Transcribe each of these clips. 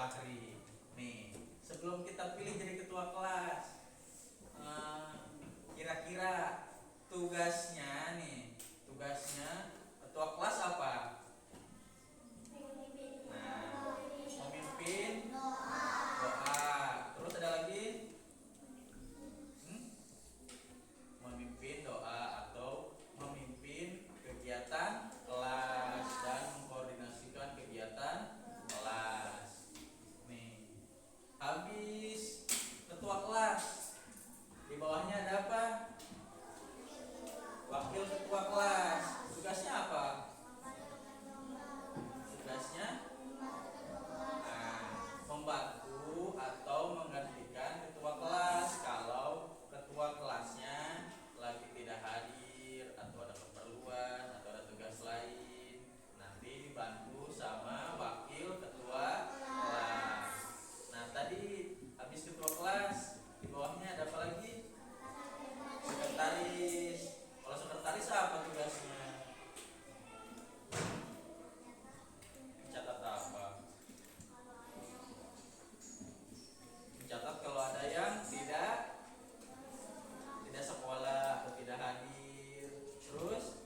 Fakri. Nih, sebelum kita pilih jadi ketua kelas, kira-kira tugasnya ketua kelas apa? Nah, memimpin doa. Terus ada lagi? Memimpin doa atau memimpin kegiatan kelas dan mengkoordinasikan kegiatan kelas. Nih, habis ketua kelas, di bawahnya ada apa? Wakil ketua kelas. Tugasnya apa? Tugasnya membantu atau menggantikan ketua kelas kalau ketua kelasnya lagi tidak hadir atau ada keperluan atau ada tugas lain, nanti dibantu sama wakil ketua kelas. Nah, tadi habis ketua kelas, di bawahnya ada apa lagi? Sekretaris. Kalau sekretaris apa tugasnya? Mencatat apa? Mencatat kalau ada yang tidak sekolah atau tidak hadir. Terus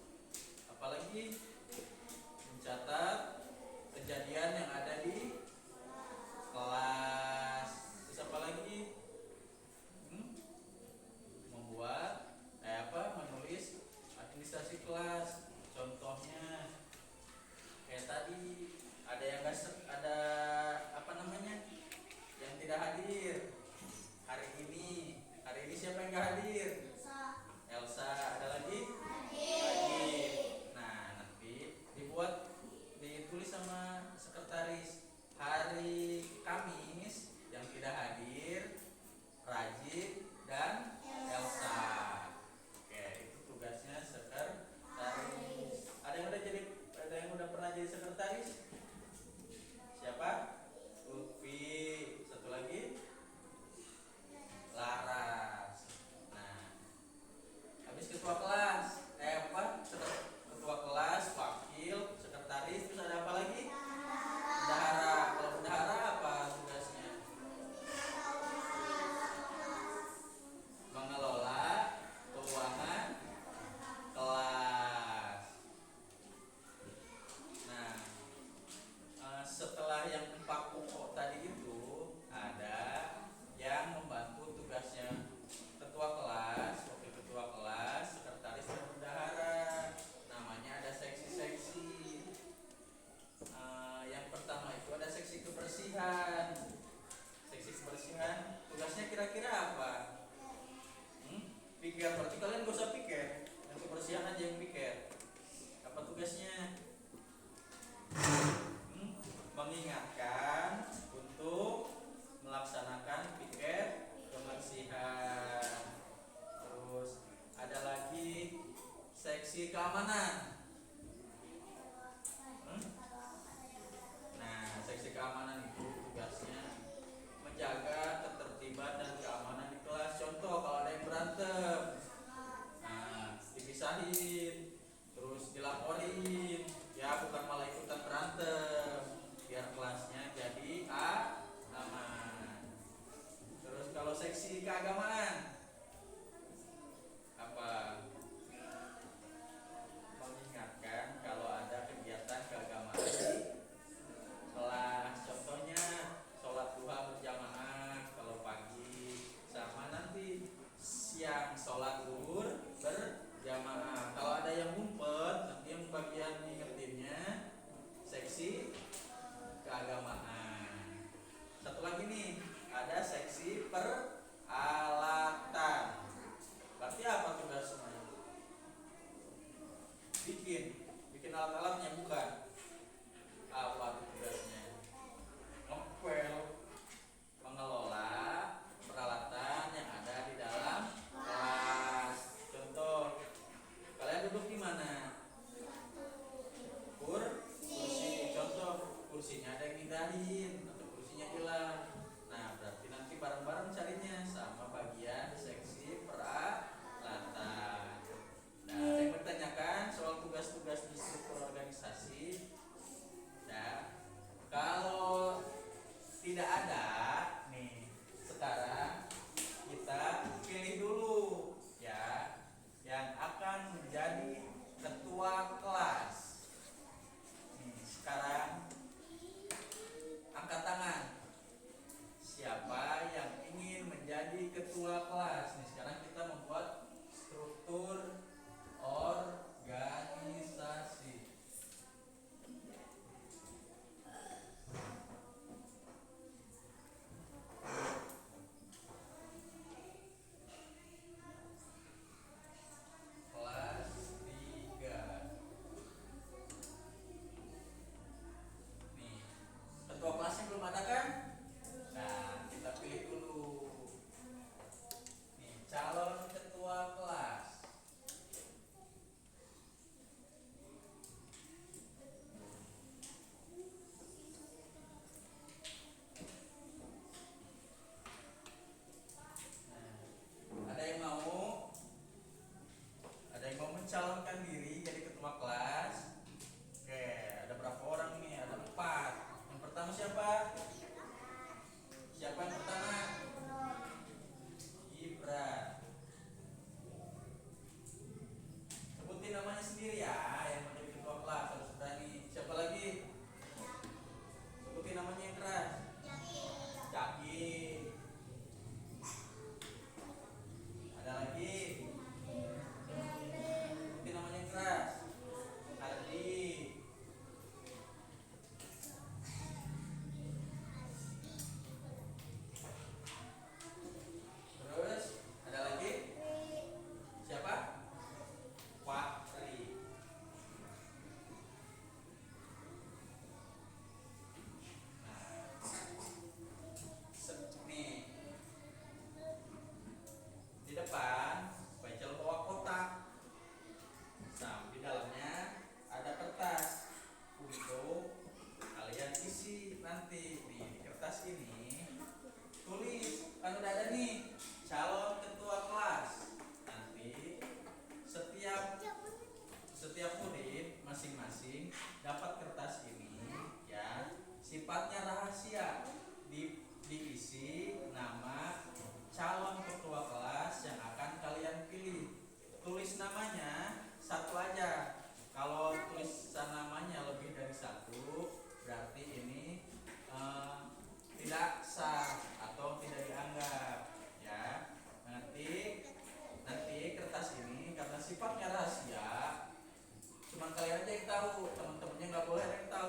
apalagi? Mencatat kejadian yang ada di kelas. Terus apa lagi? Membuat menulis administrasi kelas. Contohnya kayak tadi ada yang ada yang tidak hadir hari ini. Hari ini siapa yang nggak hadir? Elsa. Ada lagi? Adit. Nah, nanti ditulis sama sekretaris hari Kamis yang tidak hadir Rajit dan Elsa. Oke, itu tugasnya sekretaris. Ada yang udah pernah jadi sekretaris? Siapa? Lutfi. Satu lagi Laras. Nah, habis ketua kelas, ketua kelas, wakil, sekretaris, terus ada apa lagi? Bendahara. Kalau bendahara apa tugasnya? Mengelola keuangan kelas. Nah, setelah yang 4 pokok tadi itu, ada yang membantu tugasnya ketua kelas, wakil ketua kelas, sekretaris dan bendahara. Namanya ada seksi-seksi. Yang pertama itu ada seksi kebersihan. Seksi kebersihan tugasnya kira-kira apa? Pikir, berarti kalian gak usah pikir, yang kebersihan aja yang pikir. Apa tugasnya? Mengingatkan untuk melaksanakan piket kebersihan. Terus ada lagi seksi keamanan. Nah, seksi keamanan itu tugasnya menjaga ketertiban dan keamanan di kelas. Contoh kalau ada yang berantem, dipisahin, terus dilaporin, ya bukan malah ikutan berantem, biar kelasnya jadi aman. Terus kalau seksi keagamaan apa? Mengingatkan kalau ada kegiatan keagamaan di kelas. Contohnya sholat duha berjamaah kalau pagi, sama nanti siang sholat zuhur berjamaah. Kalau ada yang ngumpet, nanti yang bagian ngingetinnya seksi keagamaan. Satu lagi nih, ada seksi peralatan.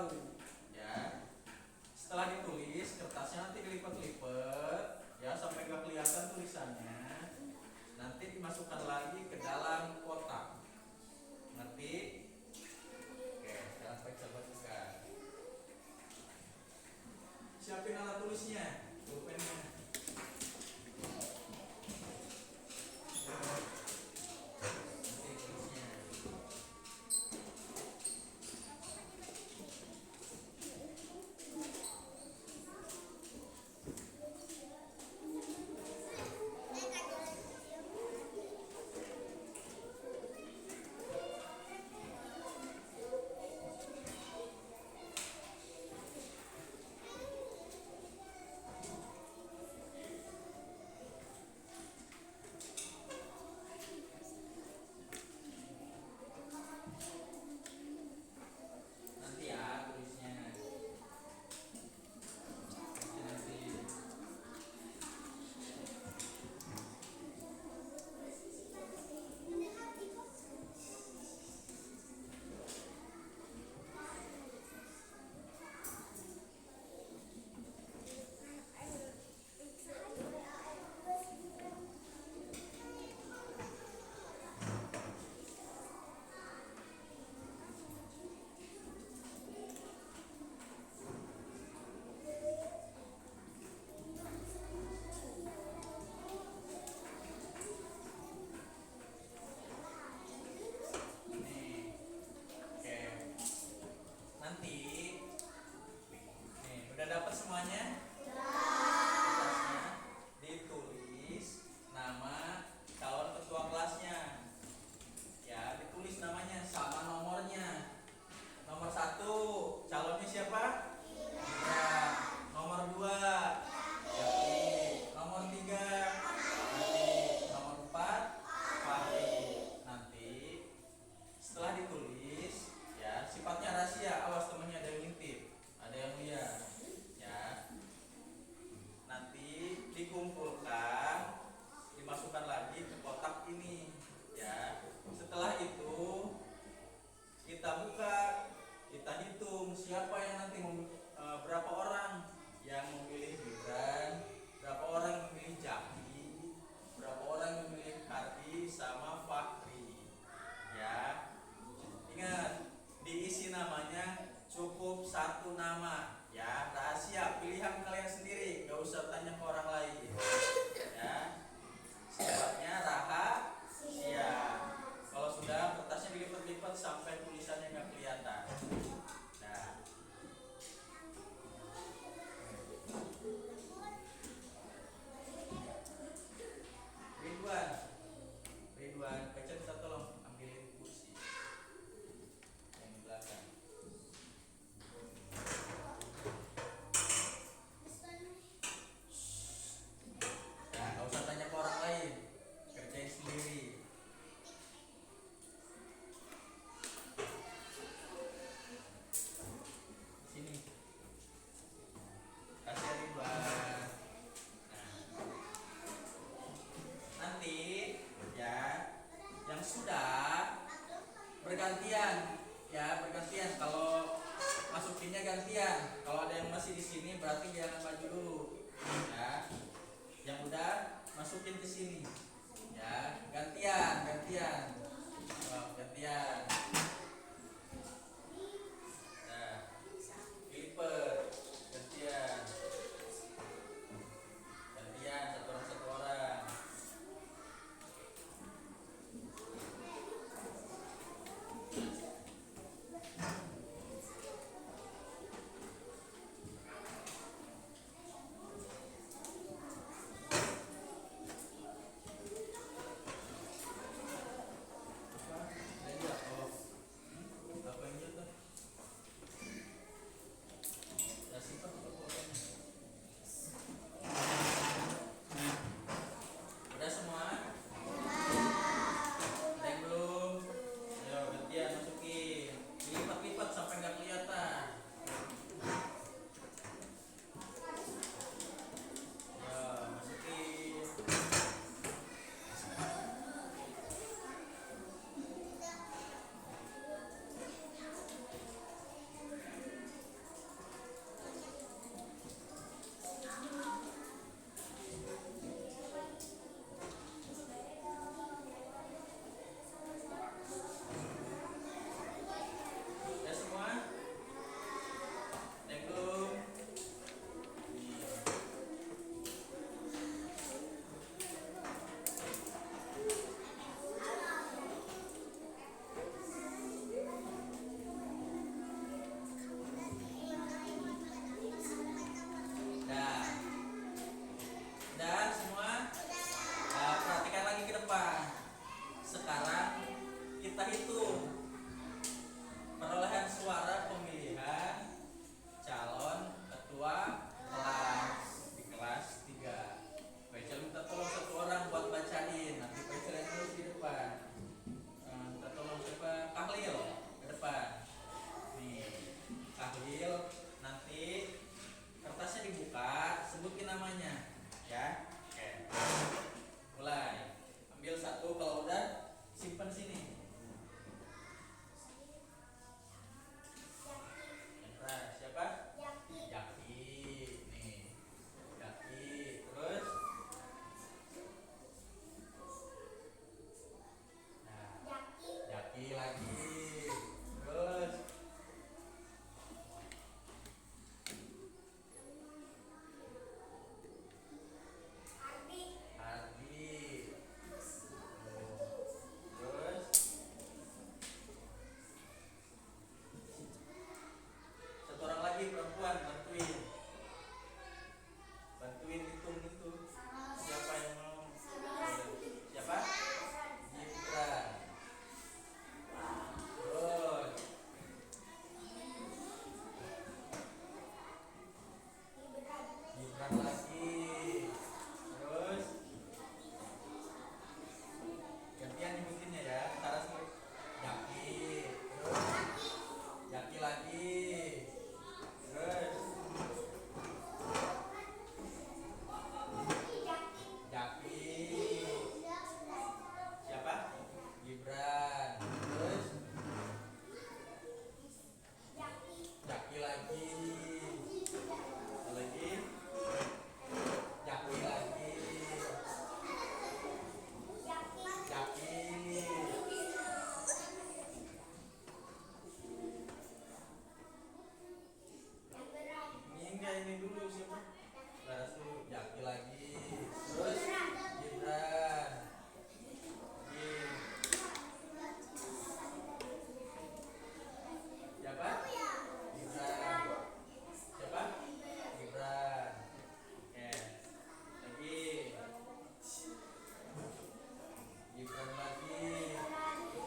tahu. Ya. Setelah ditulis, kertasnya nanti dilipat-lipat ya sampai nggak kelihatan tulisannya. Nanti dimasukkan lagi ke dalam kotak. Ngerti? Oke, sekarang coba buka. Siapin alat tulisnya, pulpennya. Dapat semuanya? Kertasnya ditulis nama calon ketua kelasnya. Ya, ditulis namanya sama nomornya. Nomor 1 calonnya siapa? Ya. Nomor 2 Yati. Nomor 3 Yati. Nomor 4 Fahri. Nanti setelah ditulis ya sifatnya rahasia, awas temannya ada yang ngintip, ada yang lihat. Dikumpulkan, dimasukkan lagi ke kotak ini ya. Setelah itu kita buka, kita hitung siapa yang nanti berapa orang yang memilih Gibran, berapa orang yang memilih Jaki, berapa orang yang memilih Kardi sama Fahri ya. Ingat, diisi namanya cukup 1 nama ya, rahasia, pilihan kalian sendiri, gak usah tanya ke orang lain ya. Sifatnya rahasia. Kalau sudah, kertasnya dilipat-lipat sampai tulisannya gak kelihatan. Nah, Ridwan, kaca bisa tolong ambilin kursi yang di belakang. Bergantian ya, bergantian. Kalau masukinnya gantian. Kalau ada yang masih di sini berarti jangan maju dulu ya. Yang udah masukin ke sini ya, gantian. Oh, gantian. Nah, flipper gantian satu orang. ini dulu siapa? Laras dulu. Jaki lagi. Terus Gibran. Gib. Siapa? Gibran. Siapa? Gibran. Oke. Lagi. Gibran lagi.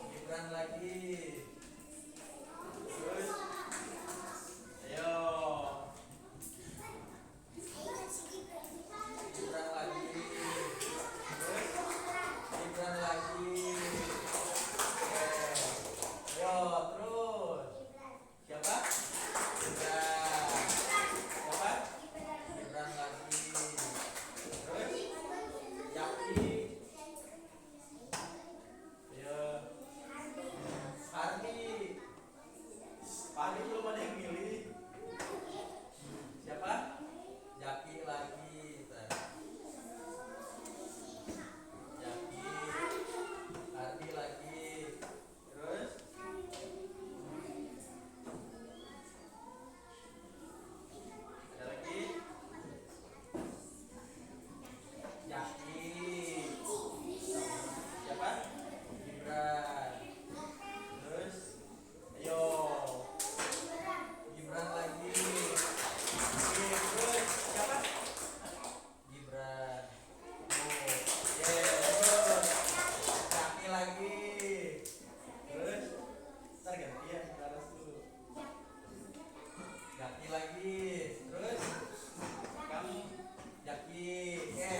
Gibran lagi. Terus ayo. Gibran lagi. Terus Gibran lagi. Oke. Ayo terus. Siapa? Gibran. Siapa? Gibran lagi. Terus Yaki. Ayo. Hardi. Hardi belum ada yang milih. Siapa? Jaki lagi. Jaki. Hardi lagi. Terus ada lagi. Jaki. Siapa? Gibran. Terus ayo. Gibran lagi. Terus siapa? Gibran. Oh, terus Jaki lagi. Terus ntar gantian Laras dulu. Jaki lagi. Terus kamu Jaki.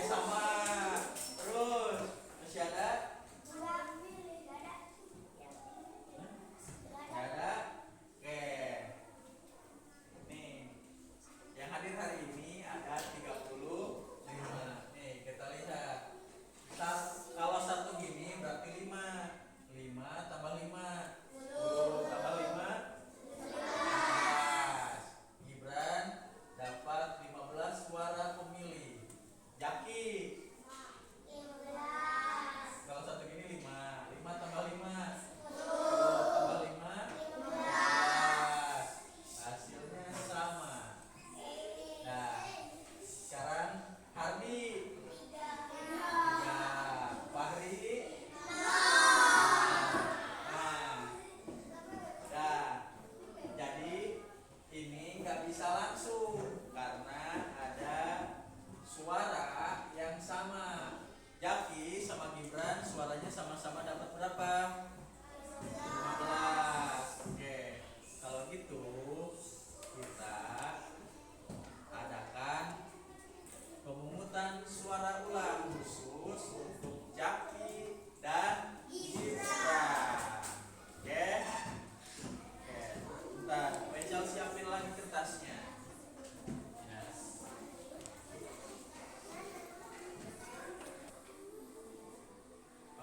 Sama. Terus masih ada? Nggak ada? Oke. Nih, yang hadir hari ini ada 35. Nih, kita lihat. Kalau satu gini berarti 5. 5 tambah 5. 10 tambah 5. 15. Gibran dapat 15 suara pemilih. Jaki. Kalau satu gini 5. 5 tambah 5. 10 tambah 5. 15. Hasilnya sama. Nah, sekarang Hardi 3, Fahri 5. Nah, udah. Jadi ini nggak bisa langsung karena ada suara yang sama. Jaki sama Gibran suaranya sama-sama dapat berapa? 15. Oke. Kalau gitu kita adakan pemungutan suara ulang khusus untuk Jaki dan Gibran. Oke? Oke. Bentar, Rachel siapin lagi kertasnya. Ya.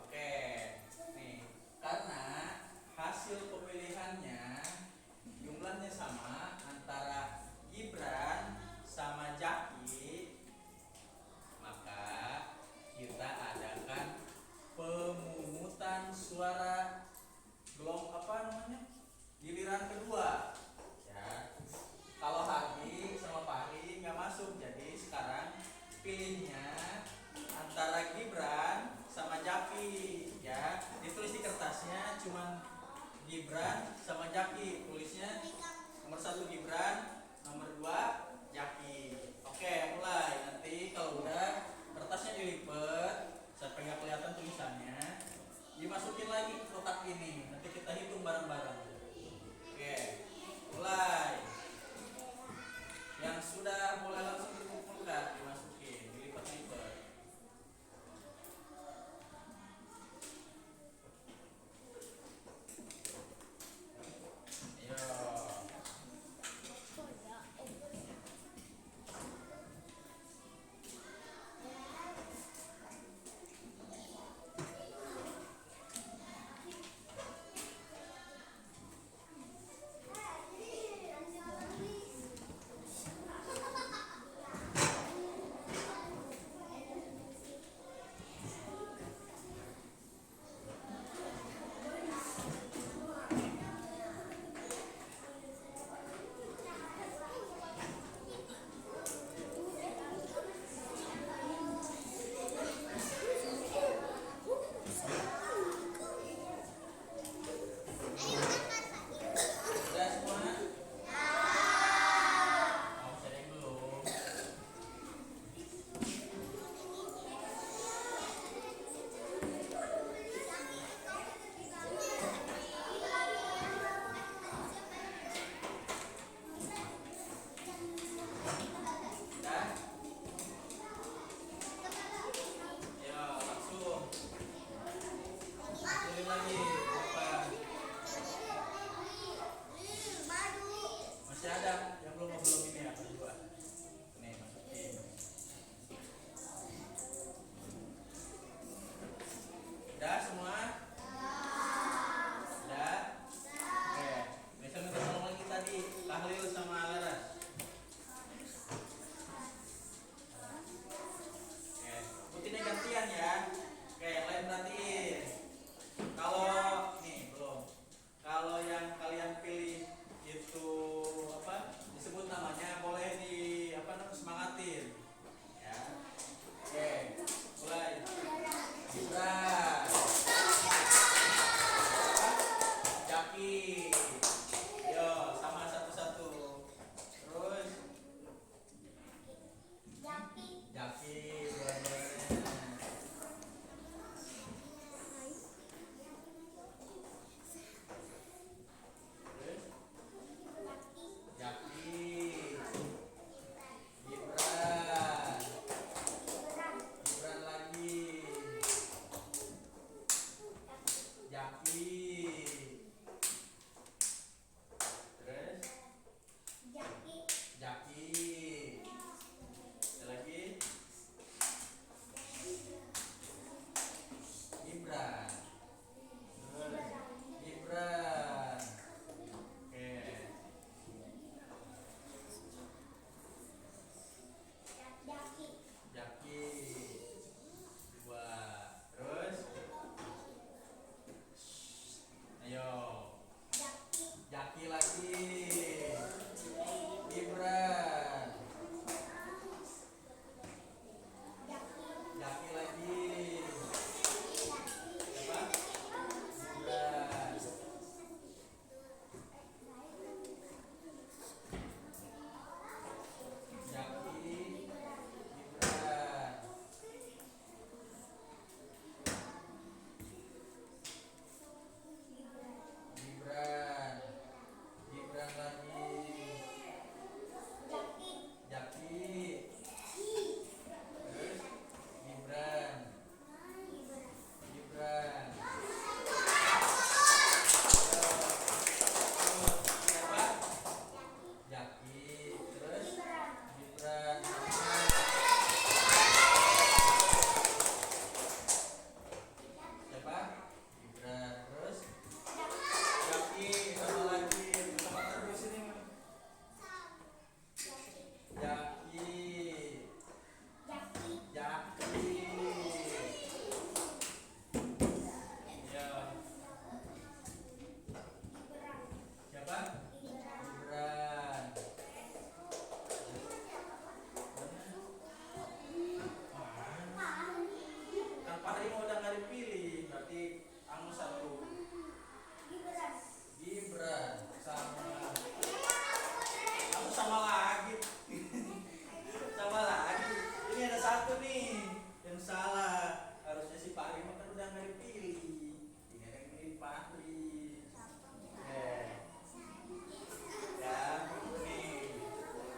Oke. Nih, karena hasil pemilihannya jumlahnya sama antara Gibran sama Jaki, maka kita adakan pemungutan suara giliran kedua. Ya, kalau Hardi sama Fahri nggak masuk, jadi sekarang pilihnya antara Gibran sama Jaki. Ya, ditulis di kertasnya cuman Gibran sama Jaki. Tulisnya nomor 1 Gibran, nomor 2 Jaki. Oke, mulai. Nanti kalau udah kertasnya dilipat sampai nggak kelihatan tulisannya, dimasukin lagi ke kotak ini. Nanti kita hitung bareng-bareng. Oke, mulai. Yang sudah mulai langsung dikumpulkan, dimasukin, dilipat-lipat. Ayo.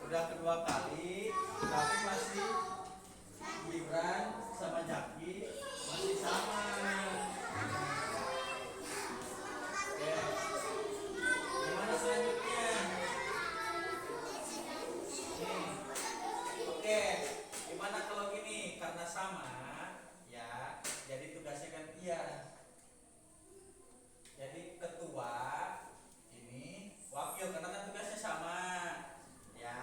Udah kedua kali, tapi masih Gibran sama Jaki masih sama. Oke, gimana selanjutnya? Nih, oke, gimana kalau gini? Karena sama, ya, jadi tugasnya gantian. Jadi ketua ini wakil karena kan tugasnya sama, ya.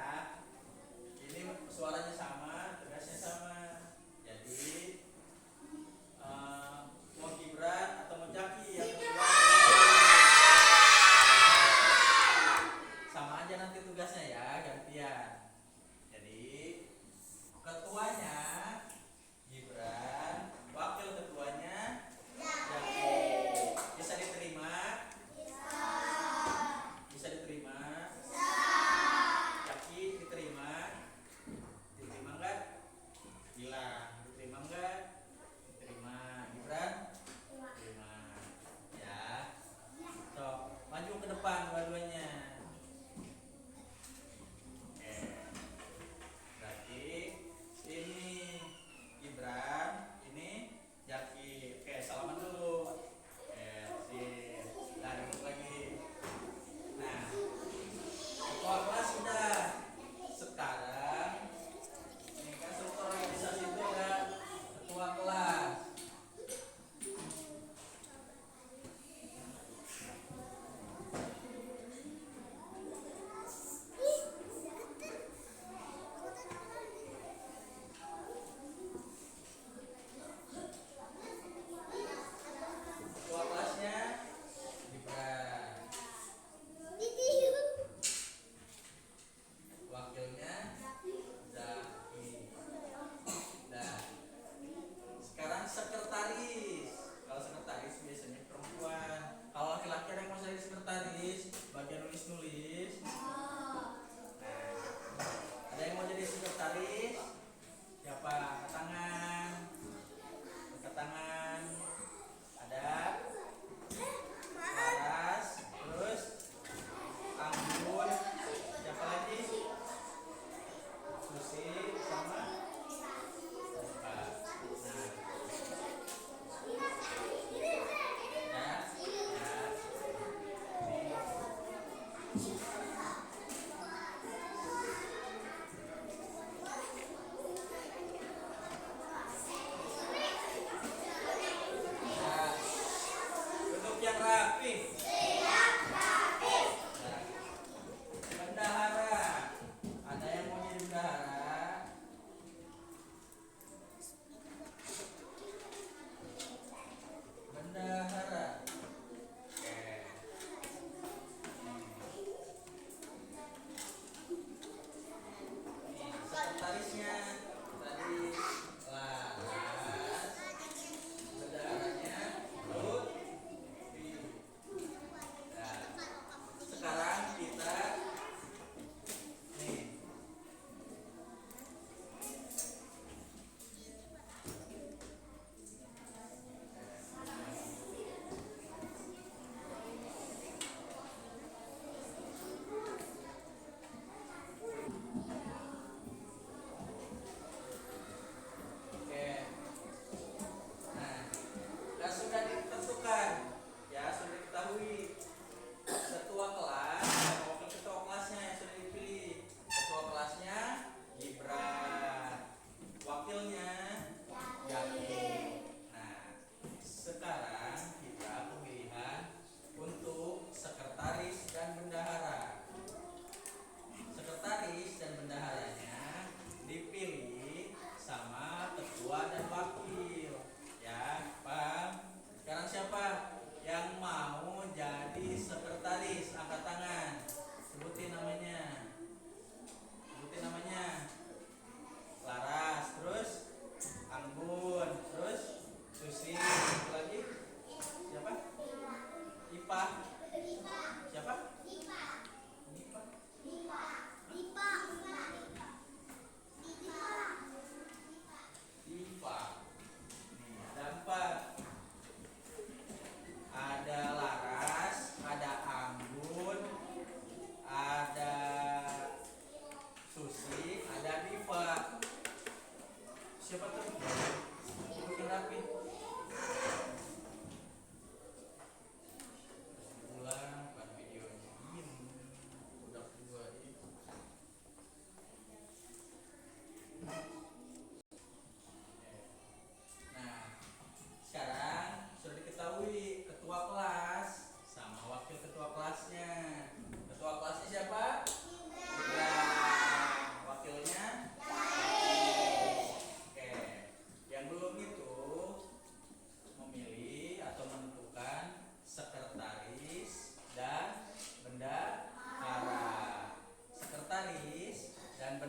Ini suaranya sama, tugasnya sama. Jadi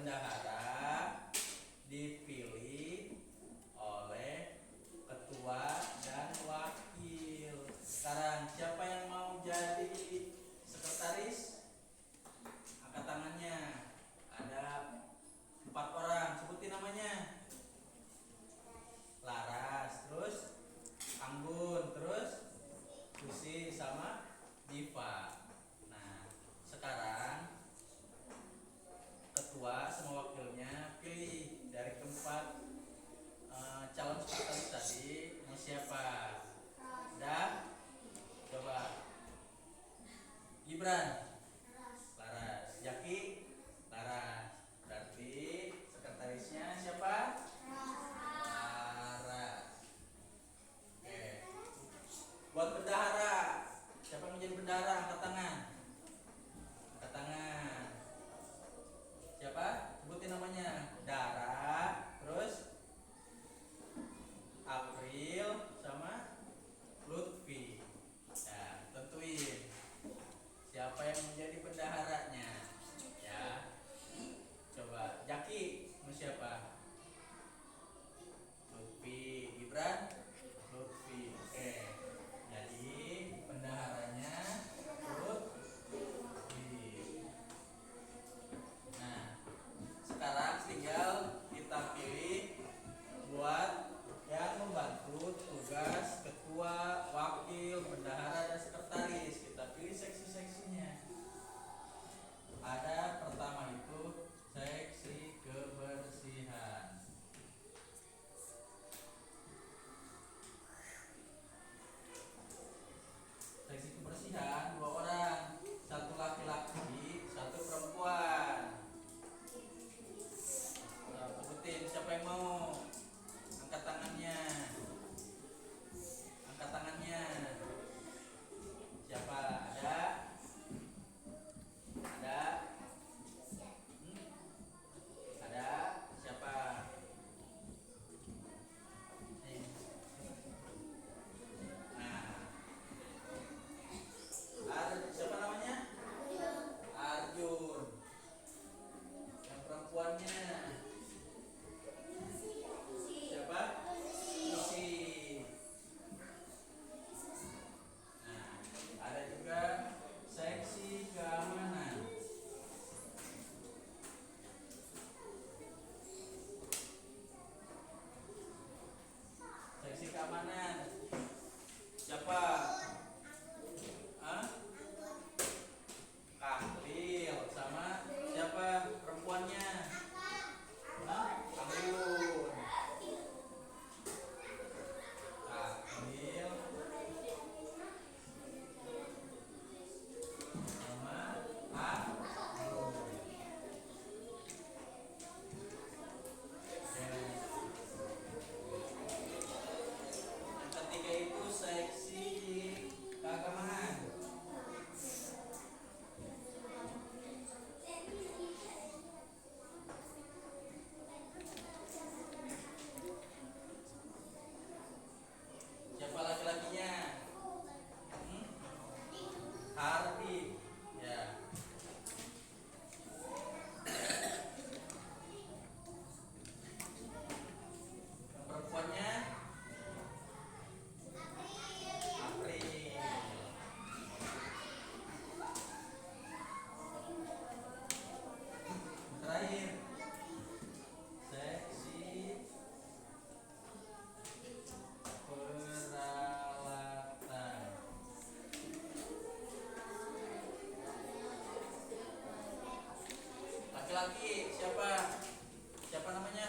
bendahara dipilih oleh ketua dan wakil. Sekarang siapa yang mau jadi sekretaris? Angkat tangannya. Ada 4 orang. Sebutin namanya. Laras, terus Anggun, terus Susi sama Diva. Nah, sekarang ketua sama wakilnya pilih dari keempat calon sekretaris tadi mau siapa? Dah, coba. Gibran, Laras. Jaki, Laras. Berarti sekretarisnya siapa? Laras. Oke. Buat bendahara, siapa yang menjadi bendahara? Angkat tangan. Angkat tangan. Siapa? Sebutin namanya. Dara, terus April sama Lutfi. Ya, tentuin siapa yang menjadi bendaharanya. Ya. Coba Jaki mau siapa? Lutfi. Gibran, Lutfi. Oke. Jadi bendaharanya Lutfi. Nah, sekarang tinggal kita pilih buat yang membantu tugas ketua, wakil, bendahara, dan sekretaris. Kita pilih seksi-seksinya. Ada pertama itu seksi kebersihan. Seksi kebersihan 2 orang, 1 laki-laki, 1 perempuan. Nah, sebutin siapa yang mau. Angkat tangannya. Angkat tangannya. Siapa? Ada? Ada? Ada? Siapa? Nih. Nah, siapa namanya? Arjun. Yang perempuannya siapa? Susi. Nah, ada juga seksi keamanan. Seksi keamanan siapa? Hah? Kahlil sama siapa perempuannya? Hah? Anggun. Kahlil sama Anggun. Yang ketiga itu seksi keagamaan. Siapa laki-lakinya? Hardi. Ya. Yang perempuannya April. Terakhir seksi peralatan. Laki-laki siapa? Siapa namanya?